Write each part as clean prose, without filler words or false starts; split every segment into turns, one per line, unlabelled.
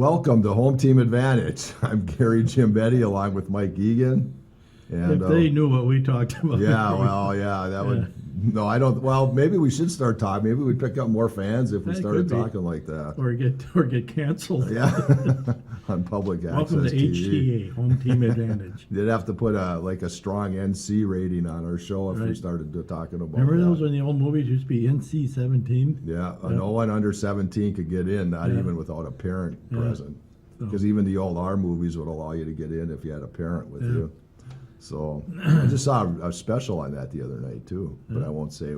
Welcome to Home Team Advantage. I'm Gary Gimbetti along with Mike Egan. And,
If they knew what we talked about.
that would. No, I don't. Well, maybe we should start talking. Maybe we'd pick up more fans if we
That
started
could be.
talking like that.
Or get canceled.
Yeah, on public access
Welcome to
TV.
HTA, Home Team Advantage.
They'd have to put a strong NC rating on our show if we
Right.
started talking about
Remember
that.
those when the old movies used to be NC-17?
Yeah, no one under 17 could get in, not
Yeah.
even without a parent
Yeah.
present.
So-
Because even the old R movies would allow you to get in if you had a parent with
Yeah.
you. So I just saw a special on that the other night too, but
Yeah.
I won't say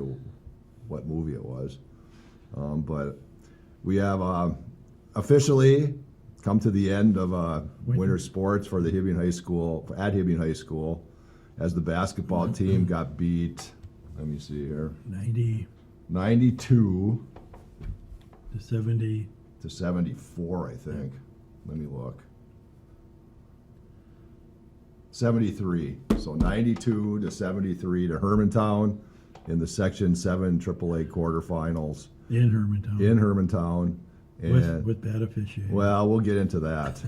what movie it was. But we have officially come to the end of winter sports for the Hibbing High School, at Hibbing High School, as the basketball team got beat. Let me see here,
90
92
to 70.
to 74, I think. Let me look. 73. So 92 to 73 to Hermantown in the Section 7 AAA quarterfinals
In Hermantown.
in Hermantown. And
with bad officiating.
well, we'll get into that.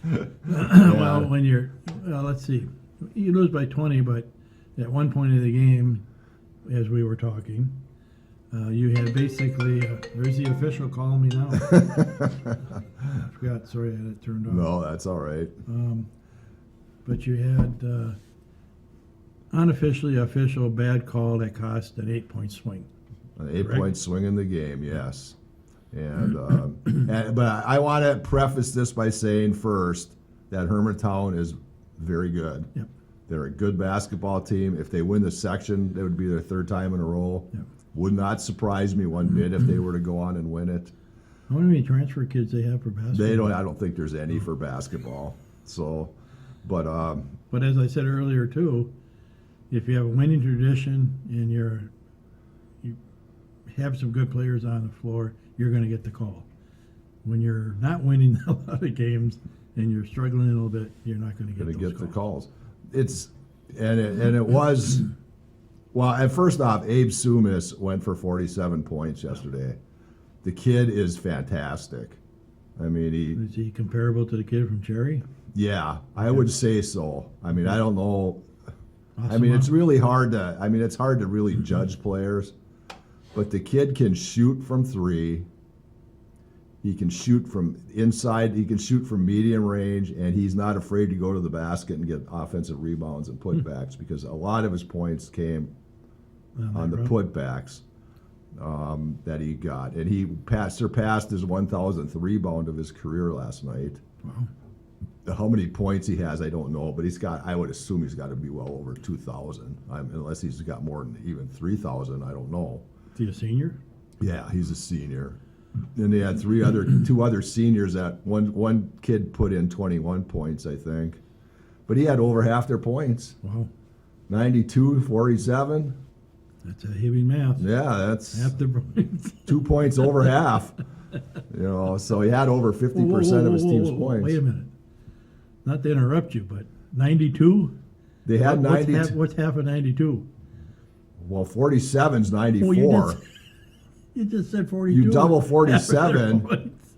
Well, when let's see, you lose by 20, but at one point of the game, as we were talking, you had basically, there's the official calling me now. I forgot, sorry, I had it turned off.
No, that's all right.
But you had unofficially official bad call that cost an 8-point swing.
An 8-point
Correct.
swing in the game, yes. But I want to preface this by saying first that Hermantown is very good.
Yep.
They're a good basketball team. If they win the section, it would be their third time in a row.
Yep.
Would not surprise me one bit if they were to go on and win it.
How many transfer kids they have for basketball?
They don't. I don't think there's any for basketball. So, but
But as I said earlier too, if you have a winning tradition and you have some good players on the floor, you're going to get the call. When you're not winning a lot of games and you're struggling a little bit, you're not going to
going
get
to
those
get the
calls.
calls. It was. Well, and first off, Abe Sumis went for 47 points yesterday. The kid is fantastic. I mean,
Is he comparable to the kid from Cherry?
I would say so. I mean, I don't know. I mean, it's really hard to. I mean, it's hard to really judge players, but the kid can shoot from three. He can shoot from inside. He can shoot from medium range, and he's not afraid to go to the basket and get offensive rebounds and putbacks because a lot of his points came on the putbacks that he got, and he surpassed his 1,000th rebound of his career last night.
Wow.
How many points he has, I don't know, but he's got. I would assume he's got to be well over 2,000, unless he's got more than even 3,000. I don't know.
Is he a senior?
Yeah, he's a senior. And they had two other seniors. That one kid put in 21 points, I think, but he had over half their points.
Wow.
92-47.
That's a heavy math.
Yeah, that's
Half the points.
2 points over half. So he had over 50% of his team's points.
Wait a minute. Not to interrupt you, but 92?
They had 90.
What's half of 92?
Well, 47's 94.
Oh, you just said 42.
You double
Half of their
47.
points.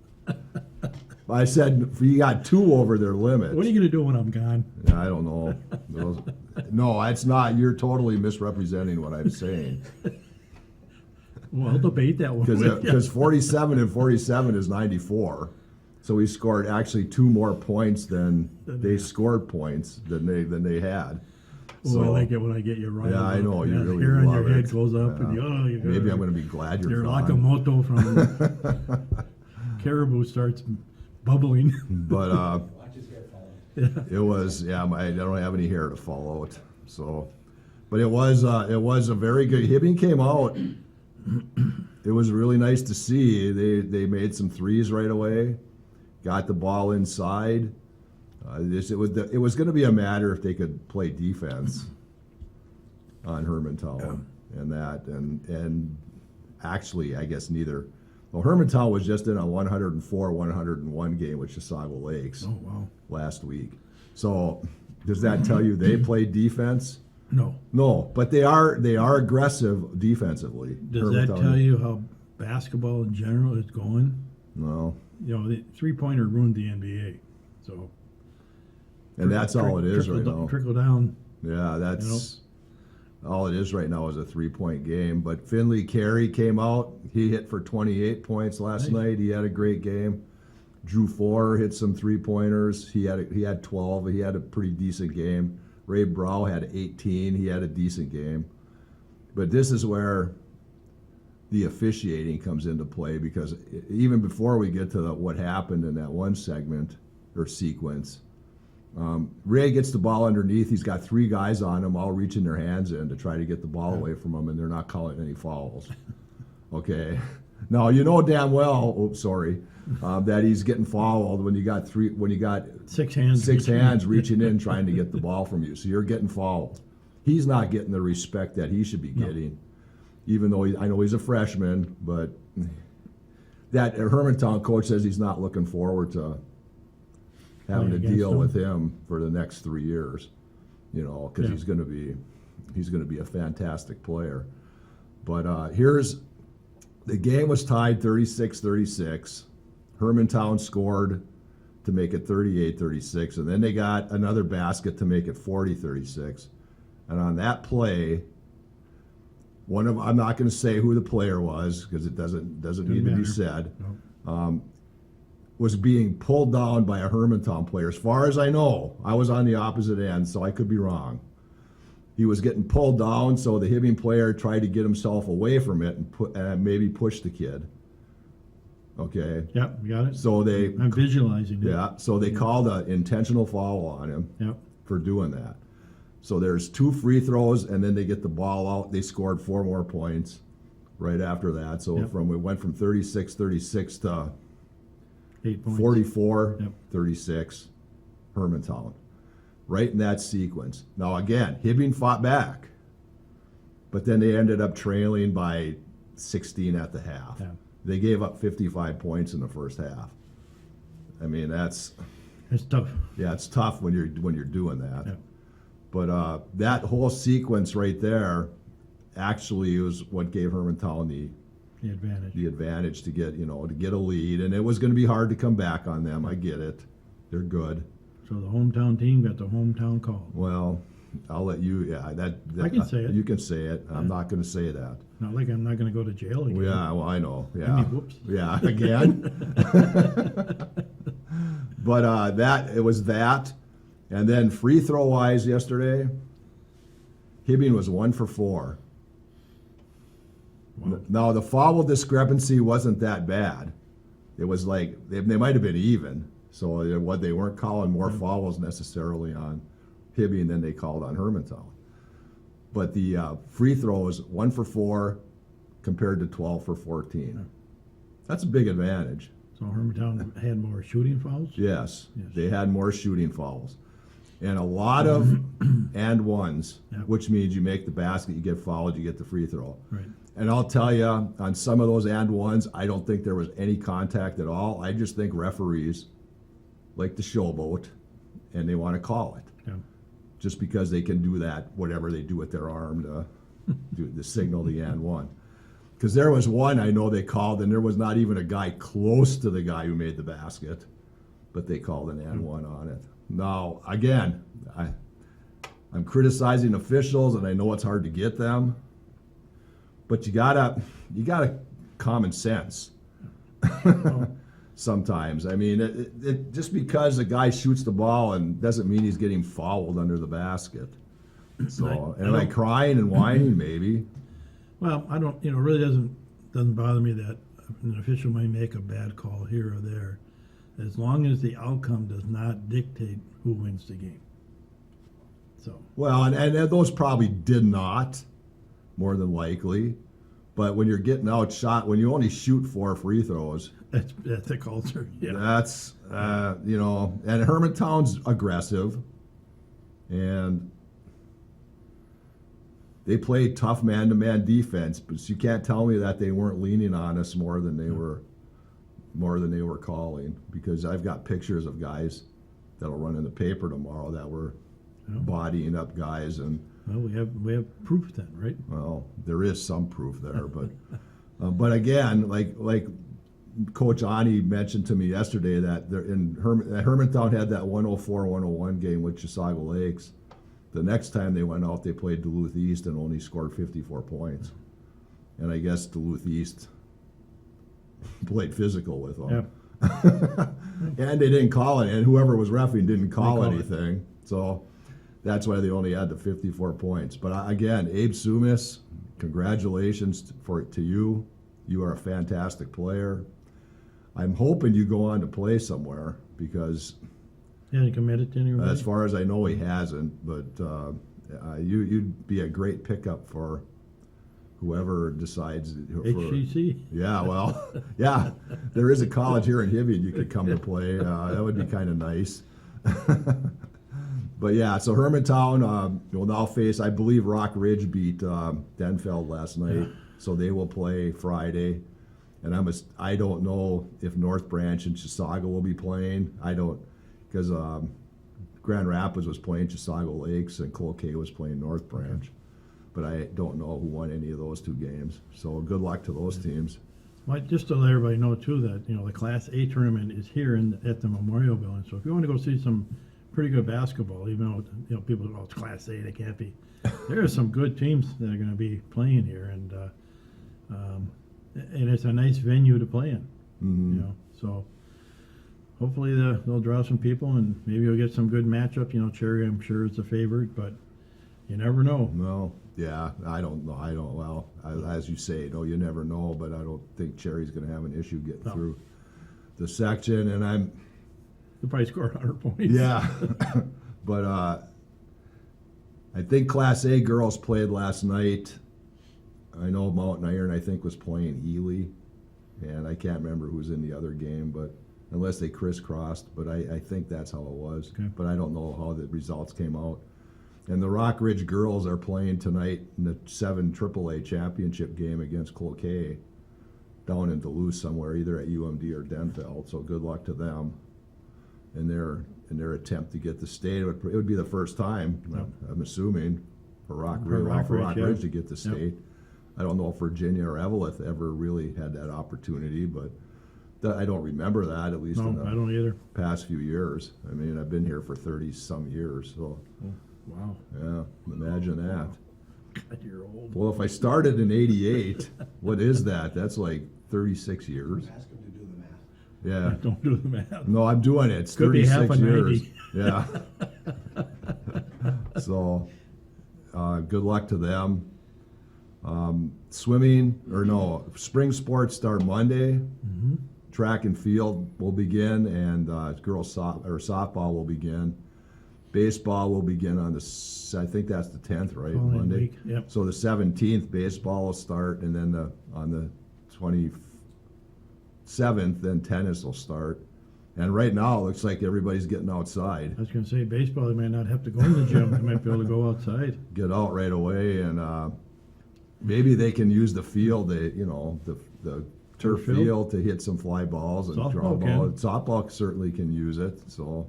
I said you got 2 over their limit.
What are you going to do when I'm gone?
I don't know. No, it's not. You're totally misrepresenting what I'm saying.
Well, I'll debate that one. with you.
Because 47 and 47 is 94. So he scored actually 2 more points than they scored points than they had.
Oh, I like it when I get you right.
Yeah, I know, you really
hair on
love
your head
it.
goes up,
Yeah.
and you
Maybe I'm going to be glad you're
your
gone.
Nakamoto from Caribou starts bubbling.
But it was I don't have any hair to fall out. So, but it was a very good. Hibbing came out. It was really nice to see. They made some threes right away, got the ball inside. It was going to be a matter if they could play defense on Hermantown and actually I guess neither. Well, Hermantown was just in a 104-101 game with Chisago Lakes last week. So does that tell you they played defense?
No.
No, but they are aggressive defensively.
Does that tell you how basketball in general is going.
No,
You know, the three-pointer ruined the NBA. So,
and that's all it is right now.
Trickle down.
Yeah, that's all it is right now is a 3-point game. But Finley Carey came out. He hit for 28 points last night. He had a great game. Drew Four hit some 3-pointers. He had 12. He had a pretty decent game. Ray Brow had 18. He had a decent game. But this is where the officiating comes into play, because even before we get to what happened in that one segment or sequence, Ray gets the ball underneath. He's got 3 guys on him, all reaching their hands in to try to get the ball away from him, and they're not calling any fouls. Okay. Now you know damn well. That he's getting fouled when you got
6 hands
reaching in trying to get the ball from you. So you're getting fouled. He's not getting the respect that he should be getting, even though I know he's a freshman. But that Hermantown coach says he's not looking forward to having to deal with him for the next 3 years. You know, because he's going to be a fantastic player. But the game was tied 36-36. Hermantown scored to make it 38-36, and then they got another basket to make it 40-36. And on that play, I'm not going to say who the player was because it doesn't need to be said, was being pulled down by a Hermantown player. As far as I know, I was on the opposite end, so I could be wrong. He was getting pulled down, so the Hibbing player tried to get himself away from it and maybe push the kid. Okay.
Yep, you got it.
So
I'm visualizing it.
Yeah. So they called an intentional foul on him for doing that. So there's 2 free throws, and then they get the ball out. They scored 4 more points right after that. So it went from 36-36 to
8 points.
44-36, Hermantown. Right in that sequence. Now again, Hibbing fought back, but then they ended up trailing by 16 at the half.
Yeah.
They gave up 55 points in the first half. I mean,
it's tough.
Yeah, it's tough when you're doing that.
Yeah.
But that whole sequence right there actually was what gave Hermantown the advantage to get a lead, and it was going to be hard to come back on them. I get it. They're good.
So the hometown team got the hometown call.
Well, I'll let you. Yeah,
I can say it.
You can say it. I'm not going to say that.
Not like I'm not going to go to jail again.
Yeah, well, I know. Yeah.
I mean, whoops.
Yeah, again. But it was that, and then free throw wise yesterday, Hibbing was 1 for 4.
Wow.
Now the foul discrepancy wasn't that bad. It was like they might have been even. So they weren't calling more fouls necessarily on Hibbing than they called on Hermantown. But the free throws 1 for 4 compared to 12 for 14. Yeah. That's a big advantage.
So Hermantown had more shooting fouls?
Yes, they had more shooting fouls. And a lot of and ones, which means you make the basket, you get fouled, you get the free throw.
Right.
And I'll tell you, on some of those and ones, I don't think there was any contact at all. I just think referees like to showboat, and they want to call it.
Yeah.
Just because they can do that, whatever they do with their arm to signal the and one. Because there was one I know they called, and there was not even a guy close to the guy who made the basket, but they called an and one on it. Now, again, I'm criticizing officials, and I know it's hard to get them, but you gotta common sense. Sometimes. I mean, it just because a guy shoots the ball and doesn't mean he's getting fouled under the basket. So, am I crying and whining? Maybe.
Well, I don't. It really doesn't bother me that an official may make a bad call here or there, as long as the outcome does not dictate who wins the game. So. Well,
and those probably did not, more than likely. But when you're getting outshot, when you only shoot 4 free throws,
that's the culture. Yeah.
That's and Hermantown's aggressive, and they play tough man-to-man defense. But you can't tell me that they weren't leaning on us more than they were calling, because I've got pictures of guys that'll run in the paper tomorrow that were bodying up guys and.
Well, we have proof then, right?
Well, there is some proof there, but But again, like Coach Ani mentioned to me yesterday that Hermantown had that 104-101 game with Chisago Lakes. The next time they went out, they played Duluth East and only scored 54 points. And I guess Duluth East played physical with them.
Yeah.
And they didn't call it, and whoever was reffing didn't call
it.
anything. So that's why they only had the 54 points. But again, Abe Sumis, congratulations to you. You are a fantastic player. I'm hoping you go on to play somewhere because,
Yeah, you committed to anybody?
as far as I know, he hasn't. But you'd be a great pickup for whoever decides.
HCC.
Yeah, well, yeah, there is a college here in Hibbing you could come to play. That would be kind of nice. But yeah, so Hermantown will now face, I believe Rock Ridge beat Denfeld last night, so they will play Friday. And I don't know if North Branch and Chisago will be playing. I don't, because Grand Rapids was playing Chisago Lakes and Cloquet was playing North Branch. But I don't know who won any of those two games. So good luck to those teams.
Well, just to let everybody know too that the Class A tournament is here at the Memorial Building. So if you want to go see some pretty good basketball, even though people go, it's Class A, they can't be. There are some good teams that are going to be playing here, and it's a nice venue to play in.
Mm-hmm.
So hopefully they'll draw some people, and maybe you'll get some good matchup. Cherry, I'm sure, is a favorite, but you never know.
No, yeah, I don't know. Well, as you say, you never know, but I don't think Cherry's going to have an issue getting through the section, and
You'll probably score 100 points.
Yeah, but I think Class A girls played last night. I know Mountain Iron, I think, was playing Ely, and I can't remember who was in the other game, but unless they crisscrossed, but I think that's how it was.
Okay.
But I don't know how the results came out. And the Rock Ridge girls are playing tonight in the 7 AAA championship game against Cloquet down in Duluth somewhere, either at UMD or Denfeld. So good luck to them in their attempt to get the state. It would be the first time, I'm assuming, for Rock Ridge to get the state. I don't know if Virginia or Evelyn ever really had that opportunity, but I don't remember that, at least in
I don't either.
the past few years. I mean, I've been here for 30-some years, so
Wow.
yeah, imagine that.
God, you're old.
Well, if I started in 88, what is that? That's like 36 years.
Ask him to do the math.
Yeah.
Don't do the math.
No, I'm doing it. It's
Could be
36
half a
years.
90.
Yeah. So, good luck to them. Spring sports start Monday.
Mm-hmm.
Track and field will begin, and girls softball will begin. Baseball will begin on I think that's the 10th, right?
Following
Monday.
week, yep.
So the 17th, baseball will start, and then on the 27th, then tennis will start. And right now, it looks like everybody's getting outside.
I was going to say baseball. They might not have to go in the gym. They might be able to go outside.
Get out right away, and maybe they can use the field, the turf field to hit some fly balls and draw
Softball
balls. Softball certainly can use it, so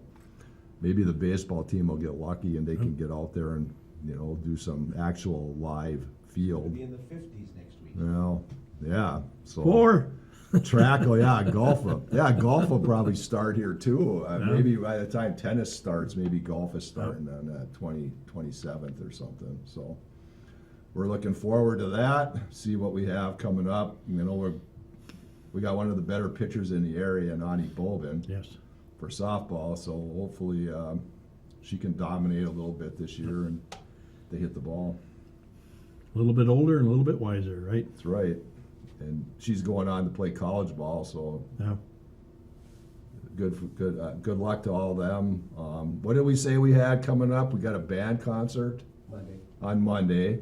maybe the baseball team will get lucky and they can get out there and do some actual live
It'll
field.
be in the 50s next week.
Well, yeah. So
4.
track, golf. Golf will probably start here too. Maybe by the time tennis starts, maybe golf is starting on that 27th or something. So we're looking forward to that. See what we have coming up. We got one of the better pitchers in the area, Nani Bobin,
Yes.
for softball. So hopefully she can dominate a little bit this year and they hit the ball.
A little bit older and a little bit wiser, right?
That's right. And she's going on to play college ball, so
Yeah.
good luck to all of them. What did we say we had coming up? We got a band concert
Monday,
on Monday.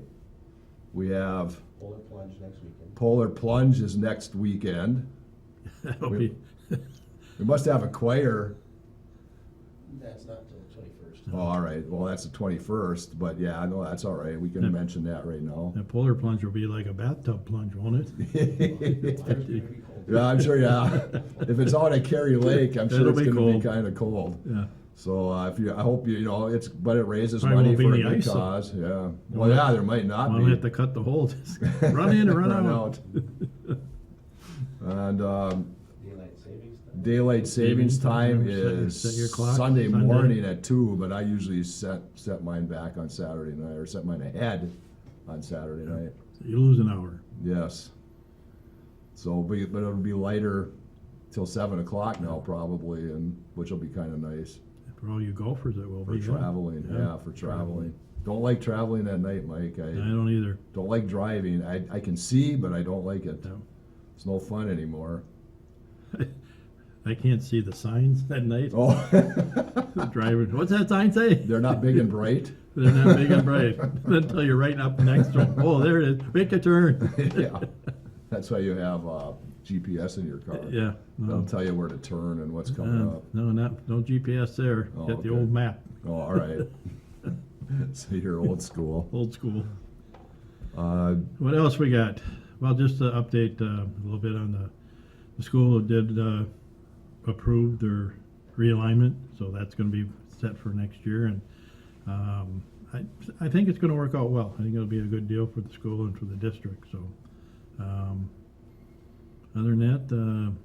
We have
Polar Plunge next weekend.
Polar Plunge is next weekend.
That'll
We-
be.
We must have a choir.
That's not till the 21st.
Oh, all right. Well, that's the 21st, but yeah, I know that's all right. We can mention that right now.
That polar plunge will be like a bathtub plunge, won't it?
It's gonna be cold.
Yeah, I'm sure. Yeah, if it's out at Cary Lake, I'm sure
It'll
it's
be
going to be
cold.
kind of cold.
Yeah.
So I hope but it raises
Probably
money
won't be
for a
any
good
ice, though.
cause. Yeah. Well, yeah, there might not
I'll
be.
have to cut the hole. Just run in and run out.
out. And
Daylight savings time?
daylight savings time is
Set your clock
Sunday
Sunday.
morning at 2, but I usually set mine back on Saturday night, or set mine ahead on Saturday night.
You lose an hour.
Yes. So, but it'll be lighter till 7 o'clock now probably, and which will be kind of nice
For all you golfers, it will
for
be. yeah.
traveling. Yeah, for traveling. Don't like traveling at night, Mike.
I don't either.
Don't like driving. I can see, but I don't like it.
No.
It's no fun anymore.
I can't see the signs at night.
Oh,
The driver, what's that sign say?
they're not big and bright.
They're not big and bright until you're right up next to them. Oh, there it is. Make a turn.
Yeah, that's why you have GPS in your car.
Yeah.
That'll tell you where to turn and what's coming up.
No GPS there.
Oh,
Get the
okay.
old map,
Oh, all right. So you're old school.
old school.
Uh,
What else we got? Well, just to update a little bit on the school did approve their realignment, so that's going to be set for next year, and I think it's going to work out well. I think it'll be a good deal for the school and for the district. So, other than that,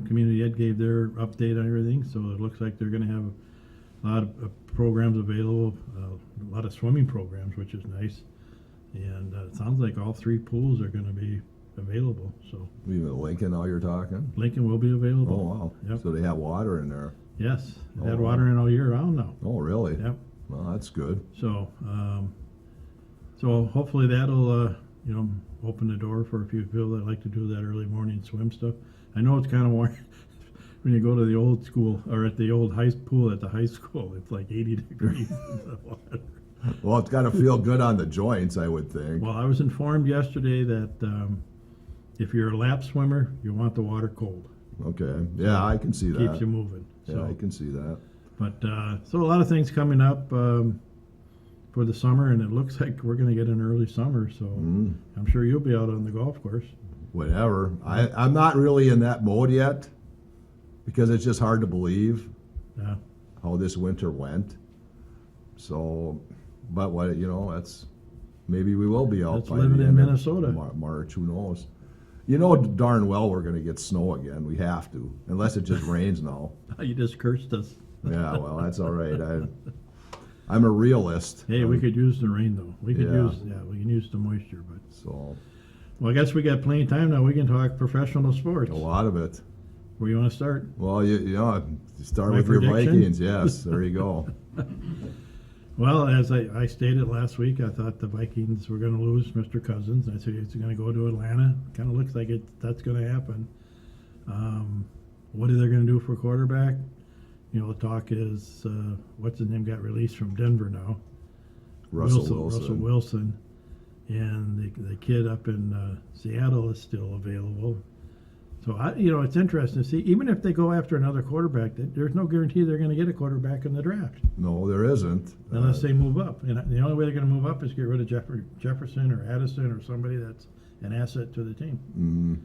Community Ed gave their update on everything, so it looks like they're going to have a lot of programs available, a lot of swimming programs, which is nice. And it sounds like all 3 pools are going to be available. So
even Lincoln, now you're talking?
Lincoln will be available.
Oh, wow.
Yep.
So they have water in there.
Yes, they
Oh,
had
wow.
water in all year round now.
Oh, really?
Yep.
Well, that's good.
So, so hopefully that'll open the door for a few people that like to do that early morning swim stuff. I know it's kind of warm when you go to the old school or at the old pool at the high school. It's like 80 degrees in the water.
Well, it's got to feel good on the joints, I would think.
Well, I was informed yesterday that if you're a lap swimmer, you want the water cold.
Okay. Yeah, I can see that.
Keeps you moving.
Yeah,
So,
I can see that.
but so a lot of things coming up for the summer, and it looks like we're going to get an early summer. So
Mm,
I'm sure you'll be out on the golf course.
whatever. I'm not really in that mode yet because it's just hard to believe
Yeah.
how this winter went. So, but what, that's, maybe we will be out
That's
by
living
the
in
end of
Minnesota.
March, who knows? You know darn well we're going to get snow again. We have to, unless it just rains now.
You just cursed us.
Yeah, well, that's all right. I'm a realist.
Hey, we could use the rain though. We could
Yeah.
we can use the moisture. But
So,
well, I guess we got plenty of time now. We can talk professional sports.
a lot of it.
Where you want to start?
Well, you start
My
with your
prediction?
Vikings. Yes, there you go.
Well, as I stated last week, I thought the Vikings were going to lose Mr. Cousins. I said he's going to go to Atlanta. Kind of looks like that's going to happen. What are they going to do for quarterback? The talk is, what's his name got released from Denver now?
Russell
Wilson. And the kid up in Seattle is still available. So, it's interesting to see. Even if they go after another quarterback, there's no guarantee they're going to get a quarterback in the draft.
No, there isn't.
Unless they move up. And the only way they're going to move up is get rid of Jefferson or Addison or somebody that's an asset to the team.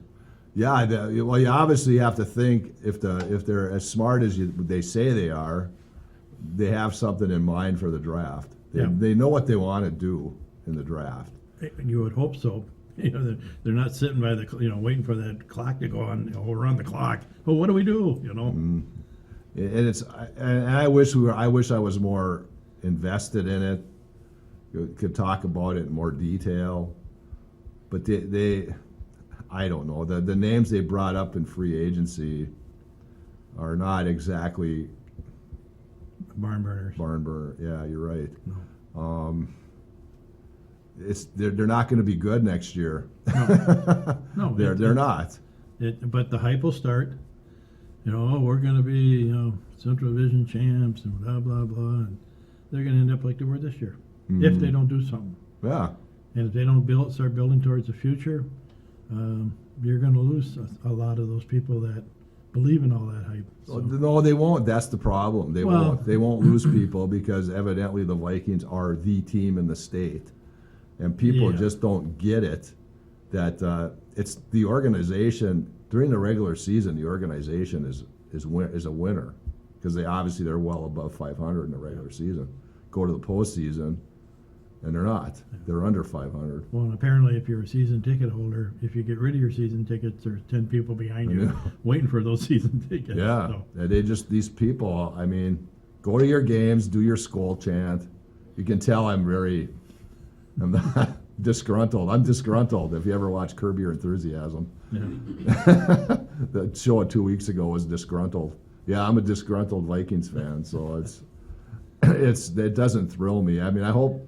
Yeah, well, you obviously have to think if they're as smart as they say they are, they have something in mind for the draft. They know what they want to do in the draft.
You would hope so. They're not sitting by waiting for that clock to go on. We're on the clock. Well, what do we do?
And I wish I was more invested in it. Could talk about it in more detail, but I don't know. The names they brought up in free agency are not exactly
Barn burners.
barn burner. Yeah, you're right.
No.
They're not going to be good next year.
No,
they're not.
But the hype will start. We're going to be Central Division champs and blah blah blah, and they're going to end up like they were this year if they don't do something.
Yeah.
And if they don't start building towards the future, you're going to lose a lot of those people that believe in all that hype. So,
No, they won't. That's the problem. They won't. They won't lose people because evidently the Vikings are the team in the state, and people just don't get it. That it's the organization during the regular season. The organization is a winner because they're well above 500 in the regular season. Go to the postseason, and they're not. They're under 500.
Well, and apparently, if you're a season ticket holder, if you get rid of your season tickets, there's 10 people behind you
Yeah.
waiting for those season tickets.
Yeah,
So,
they just, these people, I mean, go to your games, do your skull chant. You can tell I'm not disgruntled. I'm disgruntled if you ever watch Curb Your Enthusiasm.
yeah.
The show 2 weeks ago was disgruntled. Yeah, I'm a disgruntled Vikings fan, so it doesn't thrill me. I mean, I hope,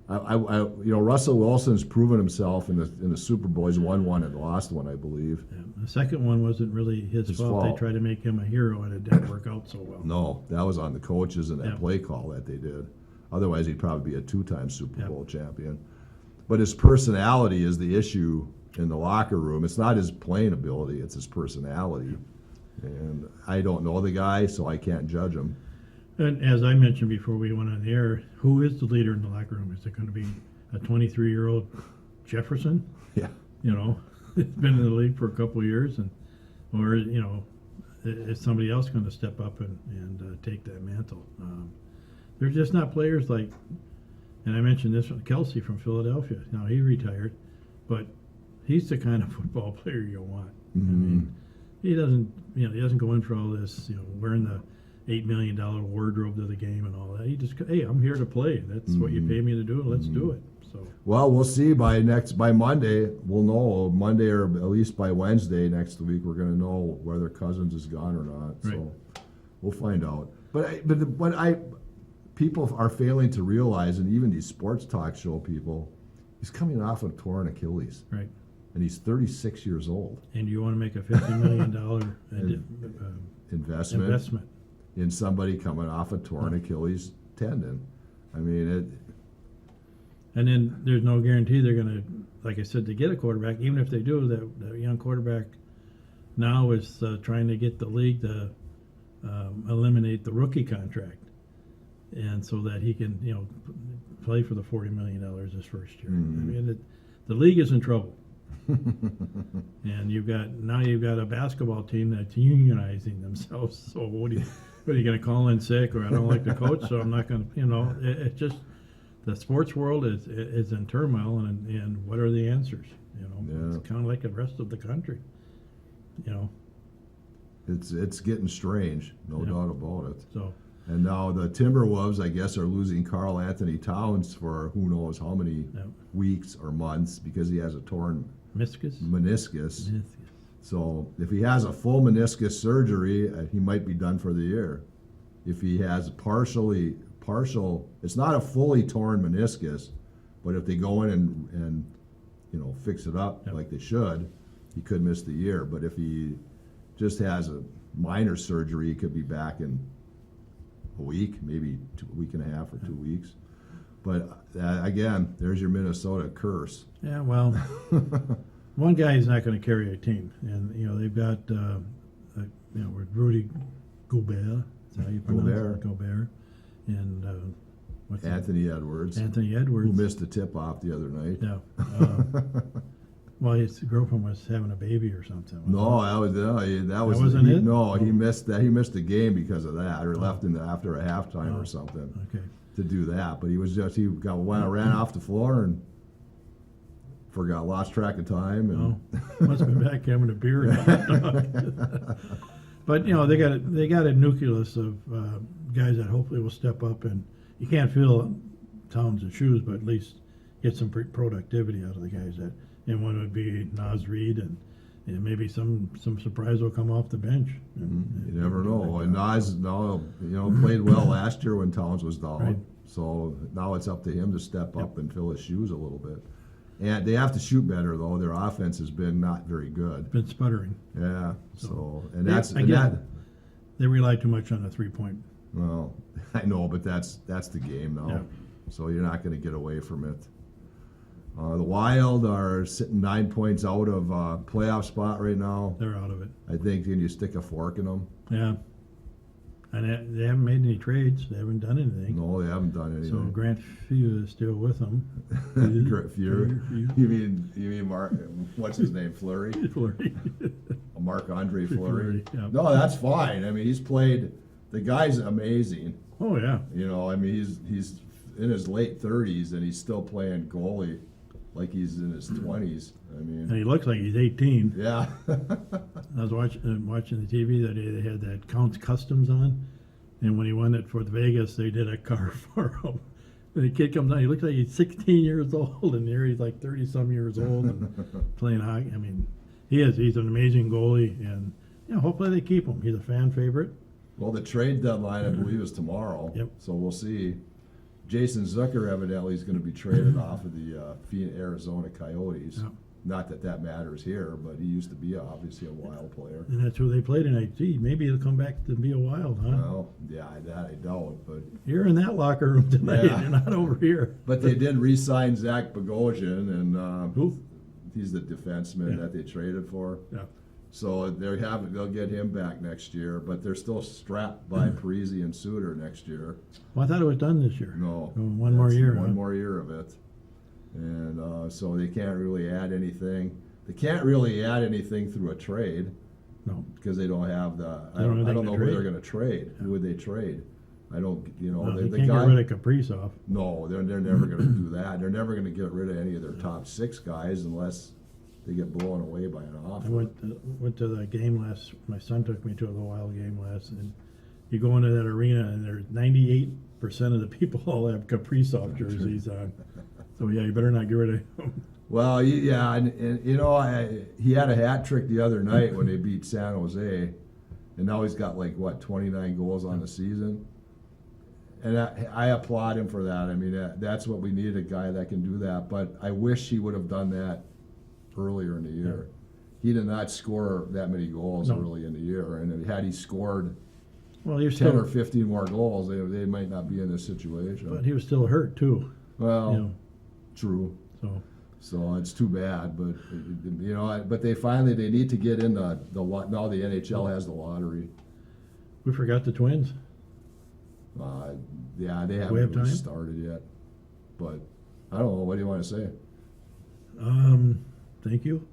Russell Wilson's proven himself in the Super Bowl. He's won one and lost one, I believe.
Yeah. The second one wasn't really his fault. They tried to make him a hero, and it didn't work out so well.
No, that was on the coaches and that
Yeah.
play call that they did. Otherwise, he'd probably be a 2-time Super
Yeah.
Bowl champion. But his personality is the issue in the locker room. It's not his playing ability, it's his personality. And I don't know the guy, so I can't judge him.
And as I mentioned before we went on the air, who is the leader in the locker room? Is it going to be a 23-year-old Jefferson?
Yeah.
He's been in the league for a couple of years, or is somebody else going to step up and take that mantle? They're just not players like, and I mentioned this one, Kelsey from Philadelphia. Now he retired, but he's the kind of football player you want. I mean, he doesn't go in for all this, wearing the $8 million wardrobe to the game and all that. He just, hey, I'm here to play. That's what you pay me to do. Let's do it. So
Well, we'll see by Monday. We'll know Monday, or at least by Wednesday next week. We're going to know whether Cousins is gone or not.
Right.
So we'll find out. People are failing to realize, and even these sports talk show people, he's coming off a torn Achilles,
right.
and he's 36 years old.
And you want to make a $50 million investment.
In somebody coming off a torn Achilles tendon. I mean,
And then there's no guarantee they're going to, like I said, to get a quarterback. Even if they do, that young quarterback now is trying to get the league to eliminate the rookie contract, and so that he can, play for the $40 million his first year. I mean, the league is in trouble. And you've got a basketball team that's unionizing themselves. So what are you going to call in sick, or I don't like the coach, so I'm not going to, it's just. The sports world is in turmoil, and what are the answers?
Yeah.
It's kind of like the rest of the country.
it's getting strange, no
Yeah.
doubt about it.
So
And now the Timberwolves, I guess, are losing Karl Anthony Towns for who knows how many
yeah.
weeks or months because he has a torn
Meniscus.
meniscus. So if he has a full meniscus surgery, he might be done for the year. If he has partial, it's not a fully torn meniscus, but if they go in and fix it up
Yep.
like they should, he could miss the year. But if he just has a minor surgery, he could be back in a week, maybe a week and a half or 2 weeks. But again, there's your Minnesota curse.
Yeah, well, one guy is not going to carry a team, and they've got with Rudy Gobert. That's how you pronounce it, Gobert, and what's
Anthony Edwards,
Anthony Edwards,
who missed the tip-off the other night.
Yeah. Well, his girlfriend was having a baby or something.
No, that was
wasn't it?
No, he missed that. He missed the game because of that, or left after a halftime
Oh.
or something
Okay.
to do that. But he ran off the floor and lost track of time. And
Oh, must have been back having a beer. But they got a nucleus of guys that hopefully will step up, and you can't fill Towns' shoes, but at least get some productivity out of the guys. And one would be Naz Reid, and maybe some surprise will come off the bench.
you never know. And Nas, played well last year when Towns was down.
Right.
So now it's up to him to step up and fill his shoes a little bit. And they have to shoot better, though. Their offense has been not very good.
Been sputtering.
Yeah. So
They rely too much on a 3-point.
Well, I know, but that's the game now.
Yeah.
So you're not going to get away from it. The Wild are sitting 9 points out of playoff spot right now.
They're out of it.
I think you stick a fork in them.
Yeah. And they haven't made any trades. They haven't done anything.
No, they haven't done anything.
So Grant Few is still with them.
You mean Mark? What's his name? Fleury?
Fleury.
Marc-Andre Fleury.
Yeah.
No, that's fine. I mean, he's played. The guy's amazing.
Oh yeah.
I mean, he's in his late 30s and he's still playing goalie like he's in his 20s. I
And
mean,
he looks like he's 18.
yeah.
I was watching the TV that day. They had that Counts Customs on, and when he won it for Vegas, they did a car for him. And the kid comes out. He looks like he's 16 years old, and here he's like 30-some years old and playing hockey. I mean, he is. He's an amazing goalie, and hopefully they keep him. He's a fan favorite.
Well, the trade deadline, I believe, is tomorrow.
Yep.
So we'll see. Jason Zucker evidently is going to be traded off of the Arizona Coyotes.
Yep.
Not that that matters here, but he used to be obviously a Wild player.
And that's who they play tonight. Gee, maybe he'll come back to be a Wild, huh?
Well, yeah, that I doubt, but
You're in that locker room tonight.
Yeah.
You're not over here.
they did re-sign Zach Bogosian, and
Who?
he's the defenseman
Yeah.
that they traded for.
Yeah.
So they'll get him back next year, but they're still strapped by Parisi and Suter next year.
Well, I thought it was done this year.
No,
Oh, one more
that's
year,
One
huh?
more year of it, and so they can't really add anything. They can't really add anything through a trade
No.
because they don't have the. I
They don't have
don't
anything
know
to
who
trade.
they're going to trade. Who would they trade? I don't.
Well,
the
they can't
guy.
get rid of Kaprizov.
No, they're never going to do that. They're never going to get rid of any of their top 6 guys unless they get blown away by an offer.
I went to the game last. My son took me to the Wild game last, and you go into that arena, and there's 98% of the people all have Kaprizov jerseys on. So yeah, you better not get rid of him.
Well, yeah, and he had a hat trick the other night when they beat San Jose, and now he's got 29 goals on the season. And I applaud him for that. I mean, that's what we need, a guy that can do that. But I wish he would have done that earlier in the year. He did not score that many goals
No.
early in the year, and had he scored
Well, you're
10 or
still,
15 more goals, they might not be in this situation.
but he was still hurt too.
Well,
You know,
true.
so
It's too bad, but but they need to get in the now the NHL has the lottery.
we forgot the Twins.
Yeah, they
We
haven't
have
really
time?
started yet. But I don't know. What do you want to say?
Thank you.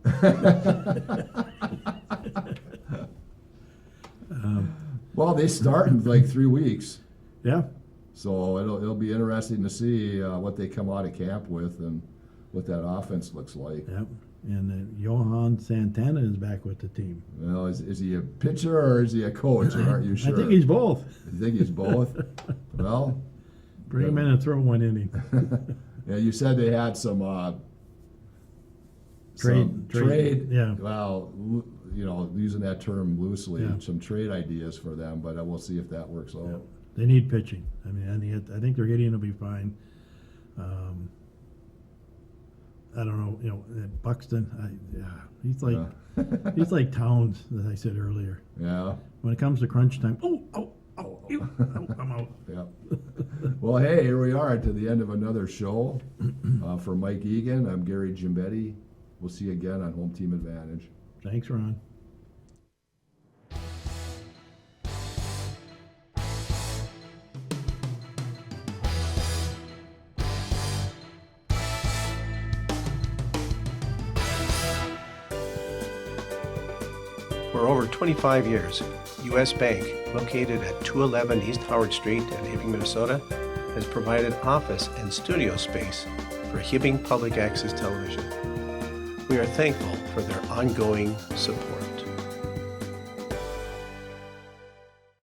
Well, they start in 3 weeks,
Yeah.
so it'll be interesting to see what they come out of camp with and what that offense looks like.
Yep. And Johan Santana is back with the team.
Well, is he a pitcher or is he a coach? Aren't you sure?
I think he's both.
You think he's both? Well,
Bring him in and throw one inning.
yeah, you said they had some
Trade, yeah.
Well, using that term loosely,
Yeah.
some trade ideas for them, but we'll see if that works out.
Yeah. They need pitching. I mean, I think their hitting will be fine. I don't know. Buxton. He's like
Yeah.
he's like Towns, as I said earlier.
Yeah.
When it comes to crunch time, I'm out.
Yeah. Well, hey, here we are to the end of another show. For Mike Egan, I'm Gary Gimbetti. We'll see you again on Home Team Advantage.
Thanks, Ron.
For over 25 years, U.S. Bank, located at 211 East Howard Street in Hibbing, Minnesota, has provided office and studio space for Hibbing Public Access Television. We are thankful for their ongoing support.